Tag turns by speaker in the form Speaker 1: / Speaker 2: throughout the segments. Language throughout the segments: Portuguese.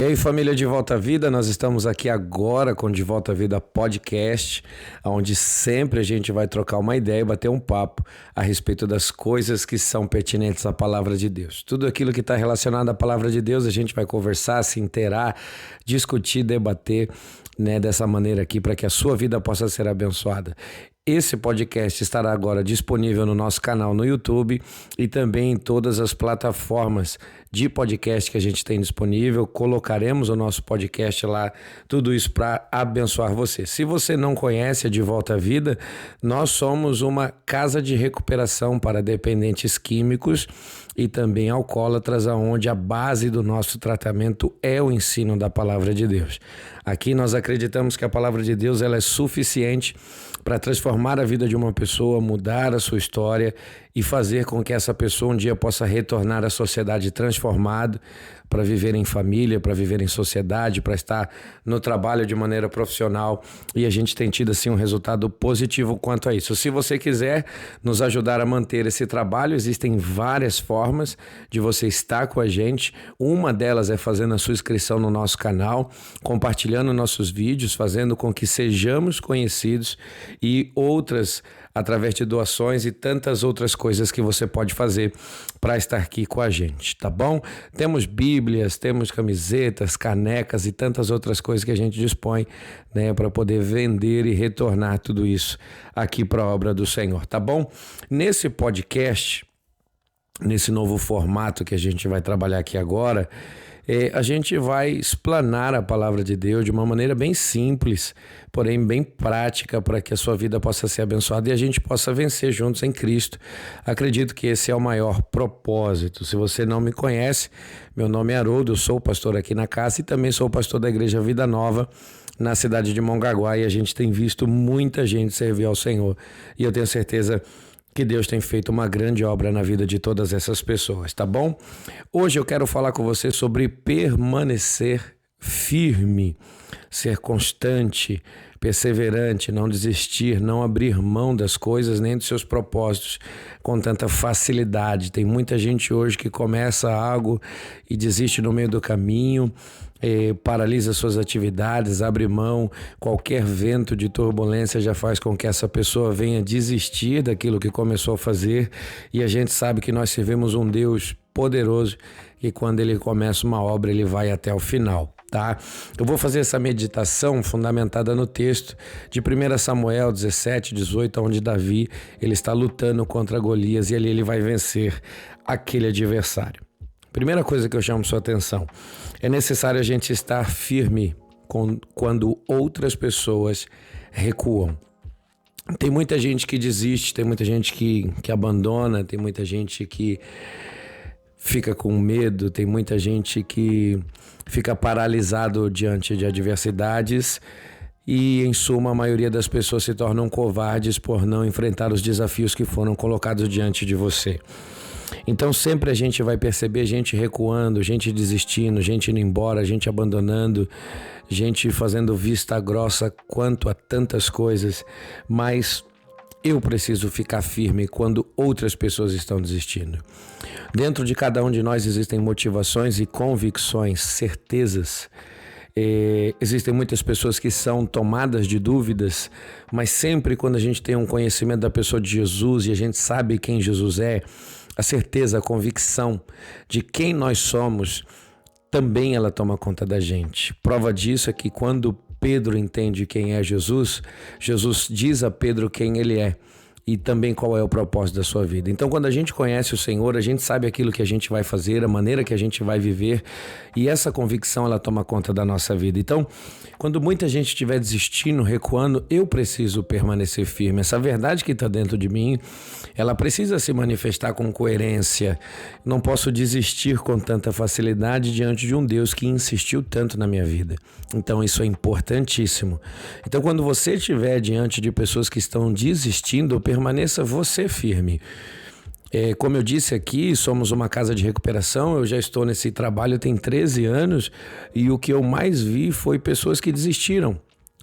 Speaker 1: E aí, família de Volta à Vida, nós estamos aqui agora com De Volta à Vida Podcast, onde sempre a gente vai trocar uma ideia e bater um papo a respeito das coisas que são pertinentes à Palavra de Deus. Tudo aquilo que está relacionado à Palavra de Deus, a gente vai conversar, se inteirar, discutir, debater, dessa maneira aqui, para que a sua vida possa ser abençoada. Esse podcast estará agora disponível no nosso canal no YouTube e também em todas as plataformas de podcast que a gente tem disponível. Colocaremos o nosso podcast lá, tudo isso para abençoar você. Se você não conhece a De Volta à Vida, nós somos uma casa de recuperação para dependentes químicos e também alcoólatras, onde a base do nosso tratamento é o ensino da Palavra de Deus. Aqui nós acreditamos que a Palavra de Deus ela é suficiente para transformar a vida de uma pessoa, mudar a sua história e fazer com que essa pessoa um dia possa retornar à sociedade transformado, para viver em família, para viver em sociedade, para estar no trabalho de maneira profissional, e a gente tem tido assim um resultado positivo quanto a isso. Se você quiser nos ajudar a manter esse trabalho, existem várias formas de você estar com a gente. Uma delas é fazendo a sua inscrição no nosso canal, compartilhando nossos vídeos, fazendo com que sejamos conhecidos, e outras através de doações e tantas outras coisas que você pode fazer para estar aqui com a gente, tá bom? Temos bíblias, temos camisetas, canecas e tantas outras coisas que a gente dispõe, para poder vender e retornar tudo isso aqui para a obra do Senhor, tá bom? Nesse podcast, nesse novo formato que a gente vai trabalhar aqui agora, a gente vai explanar a Palavra de Deus de uma maneira bem simples, porém bem prática, para que a sua vida possa ser abençoada e a gente possa vencer juntos em Cristo. Acredito que esse é o maior propósito. Se você não me conhece, meu nome é Haroldo, eu sou pastor aqui na casa e também sou pastor da Igreja Vida Nova, na cidade de Mongaguá, e a gente tem visto muita gente servir ao Senhor, e eu tenho certeza que Deus tem feito uma grande obra na vida de todas essas pessoas, tá bom? Hoje eu quero falar com você sobre permanecer firme, ser constante, perseverante, não desistir, não abrir mão das coisas nem dos seus propósitos com tanta facilidade. Tem muita gente hoje que começa algo e desiste no meio do caminho, paralisa suas atividades, abre mão. Qualquer vento de turbulência já faz com que essa pessoa venha desistir daquilo que começou a fazer, e a gente sabe que nós servimos um Deus poderoso e quando ele começa uma obra ele vai até o final, tá? Eu vou fazer essa meditação fundamentada no texto de 1 Samuel 17, 18, onde Davi ele está lutando contra Golias e ali ele vai vencer aquele adversário. Primeira coisa que eu chamo sua atenção, é necessário a gente estar firme quando outras pessoas recuam. Tem muita gente que desiste, tem muita gente que abandona, tem muita gente que fica com medo, tem muita gente que fica paralisado diante de adversidades e, em suma, a maioria das pessoas se tornam covardes por não enfrentar os desafios que foram colocados diante de você. Então sempre a gente vai perceber gente recuando, gente desistindo, gente indo embora, gente abandonando, gente fazendo vista grossa quanto a tantas coisas, mas eu preciso ficar firme quando outras pessoas estão desistindo. Dentro de cada um de nós existem motivações e convicções, certezas. Existem muitas pessoas que são tomadas de dúvidas, mas sempre quando a gente tem um conhecimento da pessoa de Jesus e a gente sabe quem Jesus é, a certeza, a convicção de quem nós somos, também ela toma conta da gente. Prova disso é que quando Pedro entende quem é Jesus, Jesus diz a Pedro quem ele é e também qual é o propósito da sua vida. Então, quando a gente conhece o Senhor, a gente sabe aquilo que a gente vai fazer, a maneira que a gente vai viver, e essa convicção ela toma conta da nossa vida. Então, quando muita gente estiver desistindo, recuando, eu preciso permanecer firme. Essa verdade que está dentro de mim, ela precisa se manifestar com coerência. Não posso desistir com tanta facilidade diante de um Deus que insistiu tanto na minha vida. Então, isso é importantíssimo. Então, quando você estiver diante de pessoas que estão desistindo, permaneça você firme. Como eu disse aqui, somos uma casa de recuperação, eu já estou nesse trabalho tem 13 anos e o que eu mais vi foi pessoas que desistiram,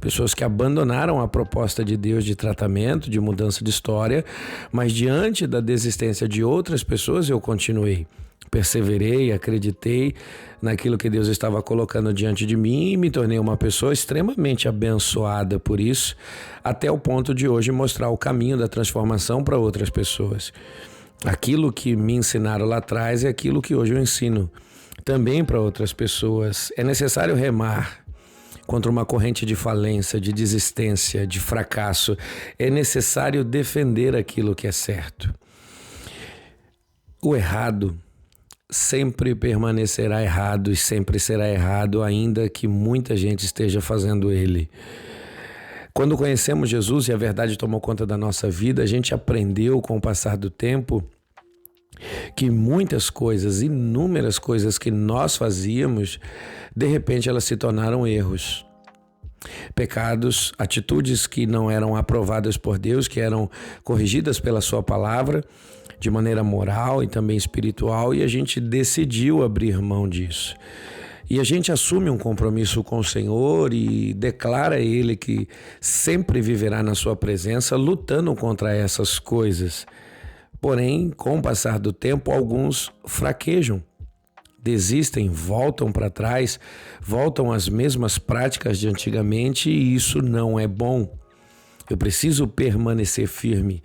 Speaker 1: pessoas que abandonaram a proposta de Deus de tratamento, de mudança de história, mas diante da desistência de outras pessoas eu continuei. Perseverei, acreditei naquilo que Deus estava colocando diante de mim e me tornei uma pessoa extremamente abençoada por isso, até o ponto de hoje mostrar o caminho da transformação para outras pessoas. Aquilo que me ensinaram lá atrás é aquilo que hoje eu ensino também para outras pessoas. É necessário remar contra uma corrente de falência, de desistência, de fracasso. É necessário defender aquilo que é certo. O errado sempre permanecerá errado e sempre será errado, ainda que muita gente esteja fazendo ele. Quando conhecemos Jesus e a verdade tomou conta da nossa vida, a gente aprendeu com o passar do tempo que muitas coisas, inúmeras coisas que nós fazíamos, de repente elas se tornaram erros. Pecados, atitudes que não eram aprovadas por Deus, que eram corrigidas pela sua palavra, de maneira moral e também espiritual, e a gente decidiu abrir mão disso. E a gente assume um compromisso com o Senhor e declara a Ele que sempre viverá na sua presença, lutando contra essas coisas. Porém, com o passar do tempo, alguns fraquejam, desistem, voltam para trás, voltam às mesmas práticas de antigamente, e isso não é bom. Eu preciso permanecer firme.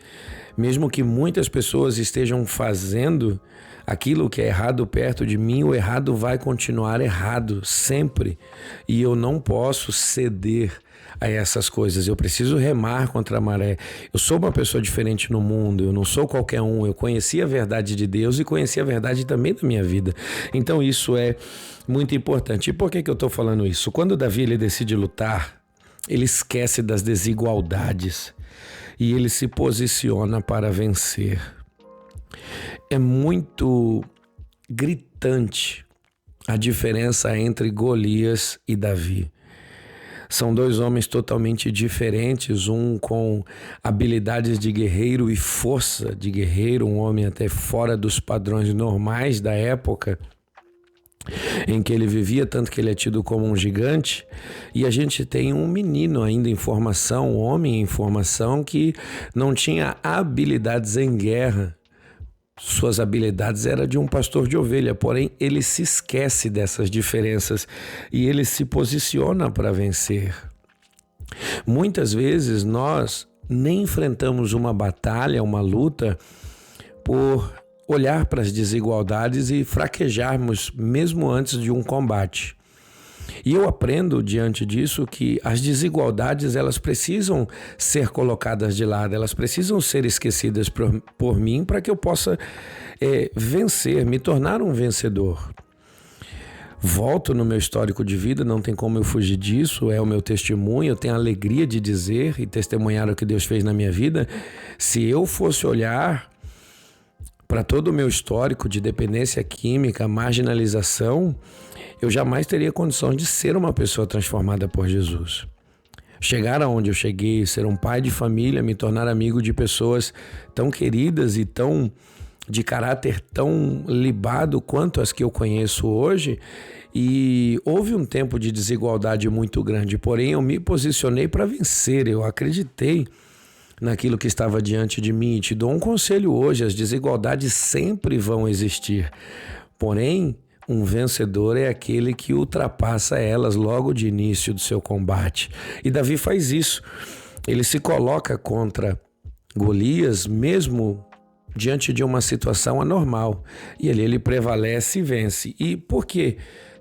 Speaker 1: Mesmo que muitas pessoas estejam fazendo aquilo que é errado perto de mim, o errado vai continuar errado sempre. E eu não posso ceder a essas coisas. Eu preciso remar contra a maré. Eu sou uma pessoa diferente no mundo, eu não sou qualquer um. Eu conheci a verdade de Deus e conheci a verdade também da minha vida. Então isso é muito importante. E por que eu estou falando isso? Quando Davi ele decide lutar, ele esquece das desigualdades e ele se posiciona para vencer. É muito gritante a diferença entre Golias e Davi. São dois homens totalmente diferentes, um com habilidades de guerreiro e força de guerreiro, um homem até fora dos padrões normais da época em que ele vivia, tanto que ele é tido como um gigante, e a gente tem um menino ainda em formação, um homem em formação que não tinha habilidades em guerra. Suas habilidades eram de um pastor de ovelha, porém ele se esquece dessas diferenças e ele se posiciona para vencer. Muitas vezes nós nem enfrentamos uma batalha, uma luta, por olhar para as desigualdades e fraquejarmos mesmo antes de um combate. E eu aprendo diante disso que as desigualdades elas precisam ser colocadas de lado, elas precisam ser esquecidas por mim para que eu possa vencer, me tornar um vencedor. Volto no meu histórico de vida, não tem como eu fugir disso, é o meu testemunho, eu tenho a alegria de dizer e testemunhar o que Deus fez na minha vida. Se eu fosse olhar para todo o meu histórico de dependência química, marginalização, eu jamais teria condição de ser uma pessoa transformada por Jesus. Chegar aonde eu cheguei, ser um pai de família, me tornar amigo de pessoas tão queridas e tão de caráter tão libado quanto as que eu conheço hoje. E houve um tempo de desigualdade muito grande, porém eu me posicionei para vencer, eu acreditei naquilo que estava diante de mim. E te dou um conselho hoje: as desigualdades sempre vão existir, porém um vencedor é aquele que ultrapassa elas logo de início do seu combate. E Davi faz isso, ele se coloca contra Golias mesmo diante de uma situação anormal, e ele prevalece e vence. E por que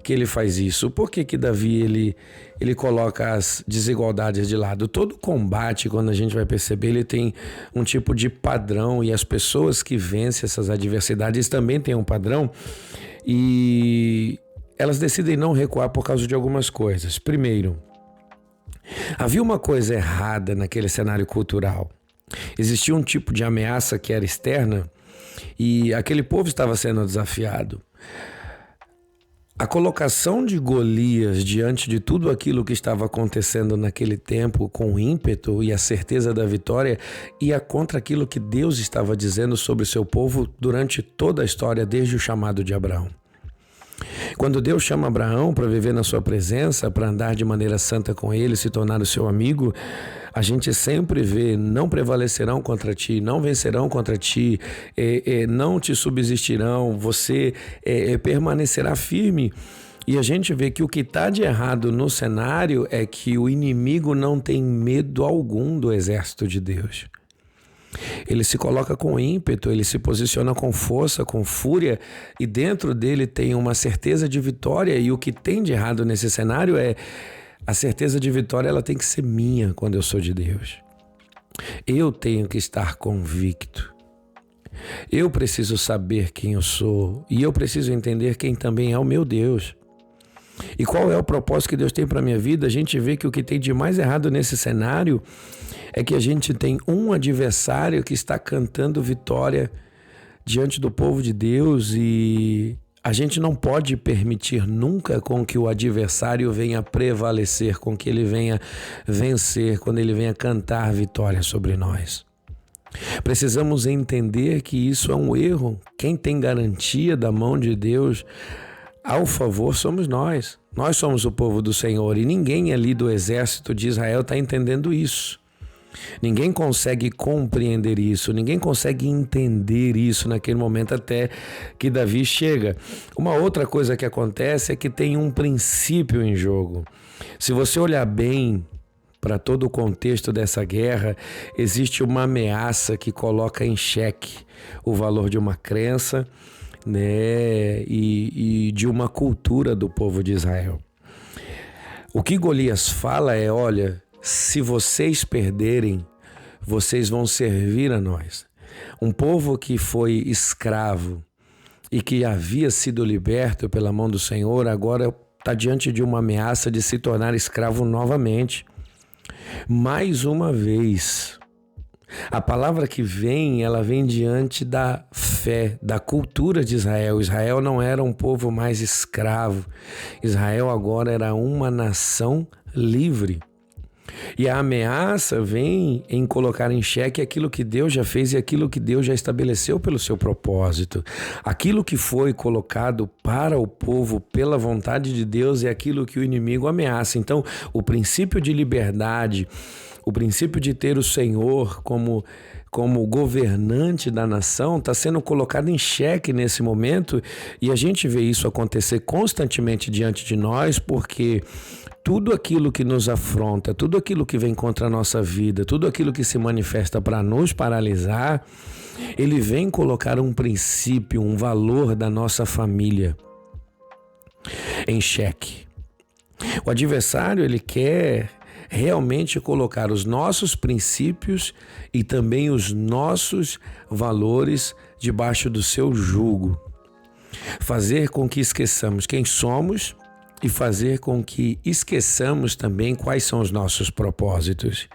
Speaker 1: ele faz isso? Por que Davi ele coloca as desigualdades de lado? Todo combate, quando a gente vai perceber, ele tem um tipo de padrão, e as pessoas que vencem essas adversidades também têm um padrão, e elas decidem não recuar por causa de algumas coisas. Primeiro, havia uma coisa errada naquele cenário cultural. Existia um tipo de ameaça que era externa e aquele povo estava sendo desafiado. A colocação de Golias diante de tudo aquilo que estava acontecendo naquele tempo, com ímpeto e a certeza da vitória, ia contra aquilo que Deus estava dizendo sobre o seu povo durante toda a história, desde o chamado de Abraão. Quando Deus chama Abraão para viver na sua presença, para andar de maneira santa com ele, se tornar o seu amigo, a gente sempre vê: não prevalecerão contra ti, não vencerão contra ti, não te subsistirão, você permanecerá firme. E a gente vê que o que está de errado no cenário é que o inimigo não tem medo algum do exército de Deus. Ele se coloca com ímpeto, ele se posiciona com força, com fúria, e dentro dele tem uma certeza de vitória. E o que tem de errado nesse cenário é a certeza de vitória. Ela tem que ser minha quando eu sou de Deus. Eu tenho que estar convicto. Eu preciso saber quem eu sou e eu preciso entender quem também é o meu Deus. E qual é o propósito que Deus tem para a minha vida? A gente vê que o que tem de mais errado nesse cenário é que a gente tem um adversário que está cantando vitória diante do povo de Deus, e a gente não pode permitir nunca com que o adversário venha prevalecer, com que ele venha vencer, quando ele venha cantar vitória sobre nós. Precisamos entender que isso é um erro. Quem tem garantia da mão de Deus ao favor somos nós. Nós somos o povo do Senhor, e ninguém ali do exército de Israel está entendendo isso. Ninguém consegue compreender isso, ninguém consegue entender isso naquele momento até que Davi chega. Uma outra coisa que acontece é que tem um princípio em jogo. Se você olhar bem para todo o contexto dessa guerra, existe uma ameaça que coloca em xeque o valor de uma crença, né, e de uma cultura do povo de Israel. O que Golias fala é: olha, se vocês perderem, vocês vão servir a nós. Um povo que foi escravo e que havia sido liberto pela mão do Senhor, agora está diante de uma ameaça de se tornar escravo novamente. Mais uma vez. A palavra que vem, ela vem diante da fé, da cultura de Israel. Israel não era um povo mais escravo. Israel agora era uma nação livre. E a ameaça vem em colocar em xeque aquilo que Deus já fez e aquilo que Deus já estabeleceu pelo seu propósito. Aquilo que foi colocado para o povo pela vontade de Deus é aquilo que o inimigo ameaça. Então, o princípio de liberdade, o princípio de ter o Senhor como governante da nação está sendo colocado em xeque nesse momento, e a gente vê isso acontecer constantemente diante de nós, porque tudo aquilo que nos afronta, tudo aquilo que vem contra a nossa vida, tudo aquilo que se manifesta para nos paralisar, ele vem colocar um princípio, um valor da nossa família em xeque. O adversário, ele quer realmente colocar os nossos princípios e também os nossos valores debaixo do seu jugo. Fazer com que esqueçamos quem somos e fazer com que esqueçamos também quais são os nossos propósitos.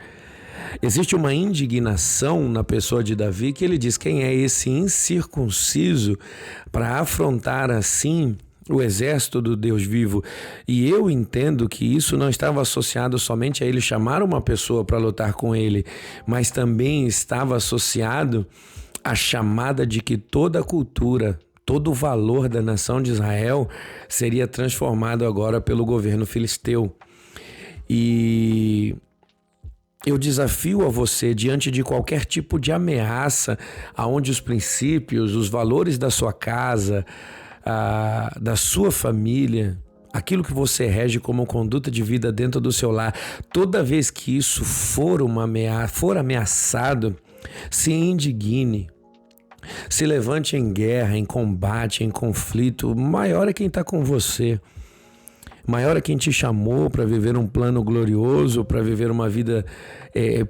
Speaker 1: Existe uma indignação na pessoa de Davi, que ele diz: quem é esse incircunciso para afrontar assim o exército do Deus vivo? E eu entendo que isso não estava associado somente a ele chamar uma pessoa para lutar com ele, mas também estava associado à chamada de que toda a cultura, todo o valor da nação de Israel seria transformado agora pelo governo filisteu. E eu desafio a você, diante de qualquer tipo de ameaça, aonde os princípios, os valores da sua casa, da sua família, aquilo que você rege como conduta de vida dentro do seu lar, toda vez que isso for ameaçado, se indigne, se levante em guerra, em combate, em conflito. Maior é quem está com você. Maior é quem te chamou para viver um plano glorioso, para viver uma vida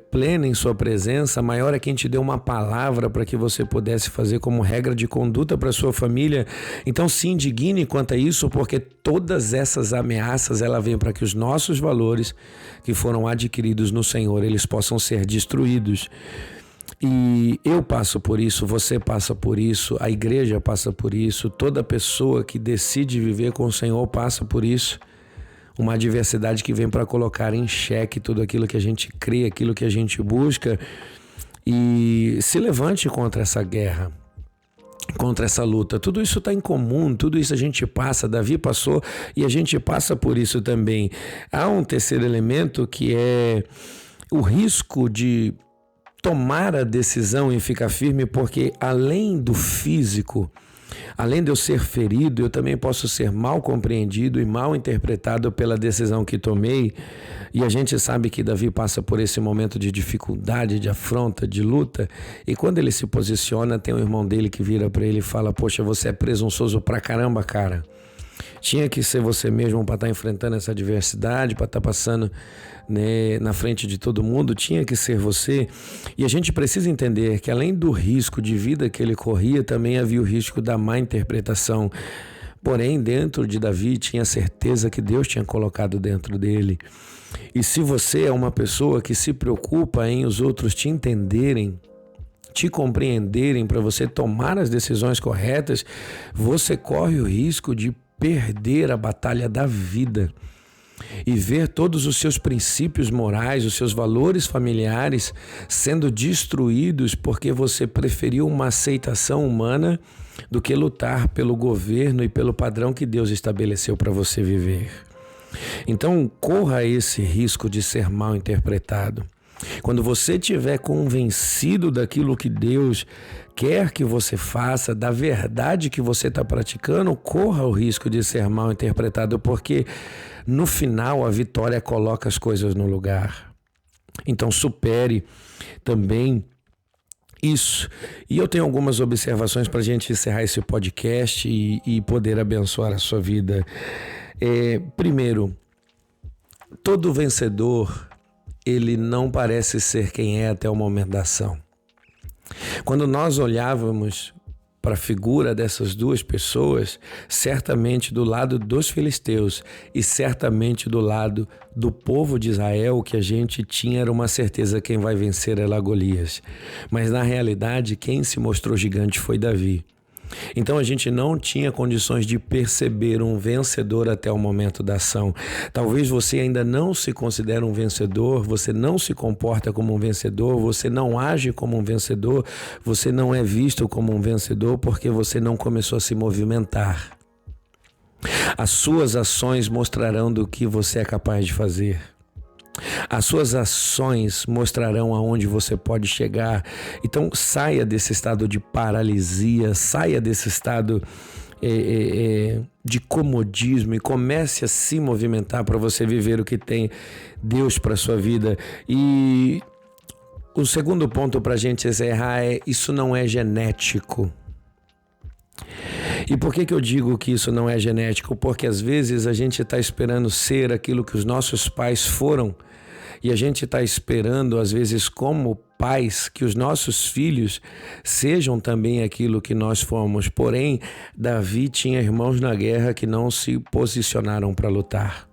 Speaker 1: plena em sua presença. Maior é quem te deu uma palavra para que você pudesse fazer como regra de conduta para sua família. Então se indigne quanto a isso, porque todas essas ameaças, ela vem para que os nossos valores que foram adquiridos no Senhor, eles possam ser destruídos. E eu passo por isso, você passa por isso, a igreja passa por isso, toda pessoa que decide viver com o Senhor passa por isso. Uma adversidade que vem para colocar em xeque tudo aquilo que a gente crê, aquilo que a gente busca. E se levante contra essa guerra. contra essa luta. Tudo isso está em comum, tudo isso a gente passa, Davi passou e a gente passa por isso também. Há um terceiro elemento que é o risco de tomar a decisão e ficar firme, porque além do físico, além de eu ser ferido, eu também posso ser mal compreendido e mal interpretado pela decisão que tomei. E a gente sabe que Davi passa por esse momento de dificuldade, de afronta, de luta. E quando ele se posiciona, tem um irmão dele que vira para ele e fala: poxa, você é presunçoso pra caramba, cara. Tinha que ser você mesmo para estar enfrentando essa adversidade, para estar passando, né, na frente de todo mundo. Tinha que ser você. E a gente precisa entender que além do risco de vida que ele corria, também havia o risco da má interpretação. Porém, dentro de Davi tinha certeza que Deus tinha colocado dentro dele. E se você é uma pessoa que se preocupa em os outros te entenderem, te compreenderem para você tomar as decisões corretas, você corre o risco de perder a batalha da vida e ver todos os seus princípios morais, os seus valores familiares sendo destruídos porque você preferiu uma aceitação humana do que lutar pelo governo e pelo padrão que Deus estabeleceu para você viver. Então, corra esse risco de ser mal interpretado. Quando você estiver convencido daquilo que Deus quer que você faça, da verdade que você está praticando, corra o risco de ser mal interpretado, porque no final a vitória coloca as coisas no lugar. Então supere também isso. E eu tenho algumas observações para a gente encerrar esse podcast e poder abençoar a sua vida. Primeiro, todo vencedor, ele não parece ser quem é até o momento da ação. Quando nós olhávamos para a figura dessas duas pessoas, certamente do lado dos filisteus e certamente do lado do povo de Israel, o que a gente tinha era uma certeza: quem vai vencer era Golias. Mas na realidade, quem se mostrou gigante foi Davi. Então a gente não tinha condições de perceber um vencedor até o momento da ação. Talvez você ainda não se considere um vencedor, você não se comporta como um vencedor, você não age como um vencedor, você não é visto como um vencedor porque você não começou a se movimentar. As suas ações mostrarão do que você é capaz de fazer. As suas ações mostrarão aonde você pode chegar. Então saia desse estado de paralisia, saia desse estado de comodismo e comece a se movimentar para você viver o que tem Deus para a sua vida. E o segundo ponto para a gente encerrar é: isso não é genético. E por que eu digo que isso não é genético? Porque às vezes a gente está esperando ser aquilo que os nossos pais foram. E a gente está esperando, às vezes, como pais, que os nossos filhos sejam também aquilo que nós fomos. Porém, Davi tinha irmãos na guerra que não se posicionaram para lutar,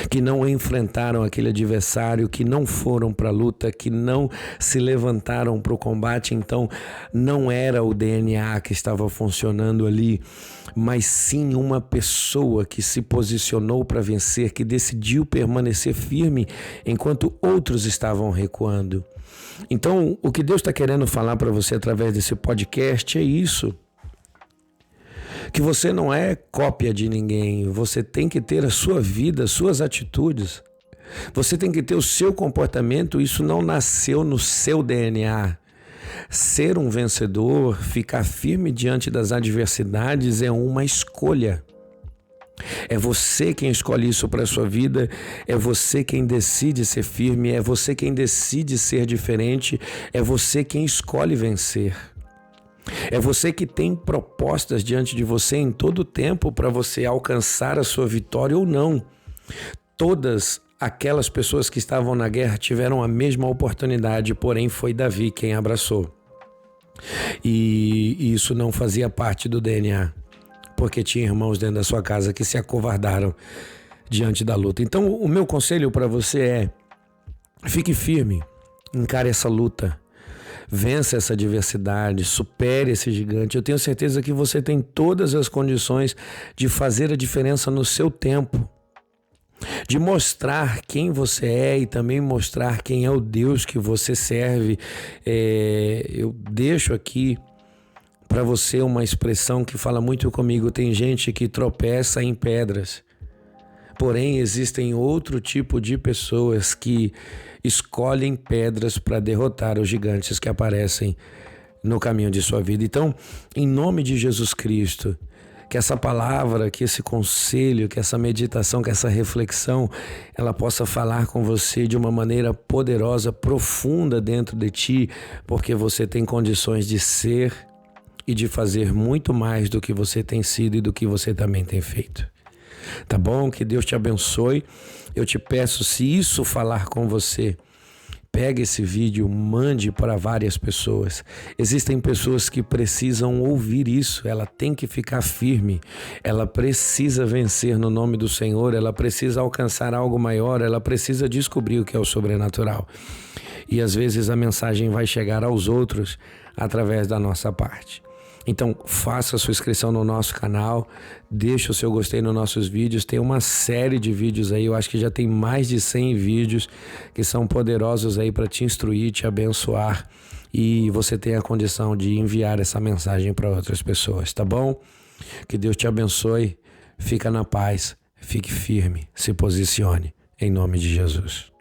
Speaker 1: que não enfrentaram aquele adversário, que não foram para a luta, que não se levantaram para o combate. Então, não era o DNA que estava funcionando ali, mas sim uma pessoa que se posicionou para vencer, que decidiu permanecer firme enquanto outros estavam recuando. Então, o que Deus está querendo falar para você através desse podcast é isso: que você não é cópia de ninguém, você tem que ter a sua vida, as suas atitudes, você tem que ter o seu comportamento. Isso não nasceu no seu DNA. Ser um vencedor, ficar firme diante das adversidades é uma escolha. É você quem escolhe isso para a sua vida, é você quem decide ser firme, é você quem decide ser diferente, é você quem escolhe vencer. É você que tem propostas diante de você em todo o tempo para você alcançar a sua vitória ou não. Todas aquelas pessoas que estavam na guerra tiveram a mesma oportunidade, porém foi Davi quem abraçou. E isso não fazia parte do DNA, porque tinha irmãos dentro da sua casa que se acovardaram diante da luta. Então, o meu conselho para você é: fique firme, encare essa luta, vença essa adversidade, supere esse gigante. Eu tenho certeza que você tem todas as condições de fazer a diferença no seu tempo, de mostrar quem você é e também mostrar quem é o Deus que você serve. Eu deixo aqui para você uma expressão que fala muito comigo. Tem gente que tropeça em pedras. Porém, existem outro tipo de pessoas que escolhem pedras para derrotar os gigantes que aparecem no caminho de sua vida. Então, em nome de Jesus Cristo, que essa palavra, que esse conselho, que essa meditação, que essa reflexão, ela possa falar com você de uma maneira poderosa, profunda dentro de ti, porque você tem condições de ser e de fazer muito mais do que você tem sido e do que você também tem feito. Tá bom? Que Deus te abençoe. Eu te peço, se isso falar com você, pega esse vídeo, mande para várias pessoas. Existem pessoas que precisam ouvir isso. Ela tem que ficar firme. Ela precisa vencer no nome do Senhor. Ela precisa alcançar algo maior. Ela precisa descobrir o que é o sobrenatural. E às vezes a mensagem vai chegar aos outros através da nossa parte. Então, faça a sua inscrição no nosso canal, deixa o seu gostei nos nossos vídeos. Tem uma série de vídeos aí, eu acho que já tem mais de 100 vídeos que são poderosos aí para te instruir, te abençoar, e você tem a condição de enviar essa mensagem para outras pessoas, tá bom? Que Deus te abençoe, fica na paz, fique firme, se posicione, em nome de Jesus.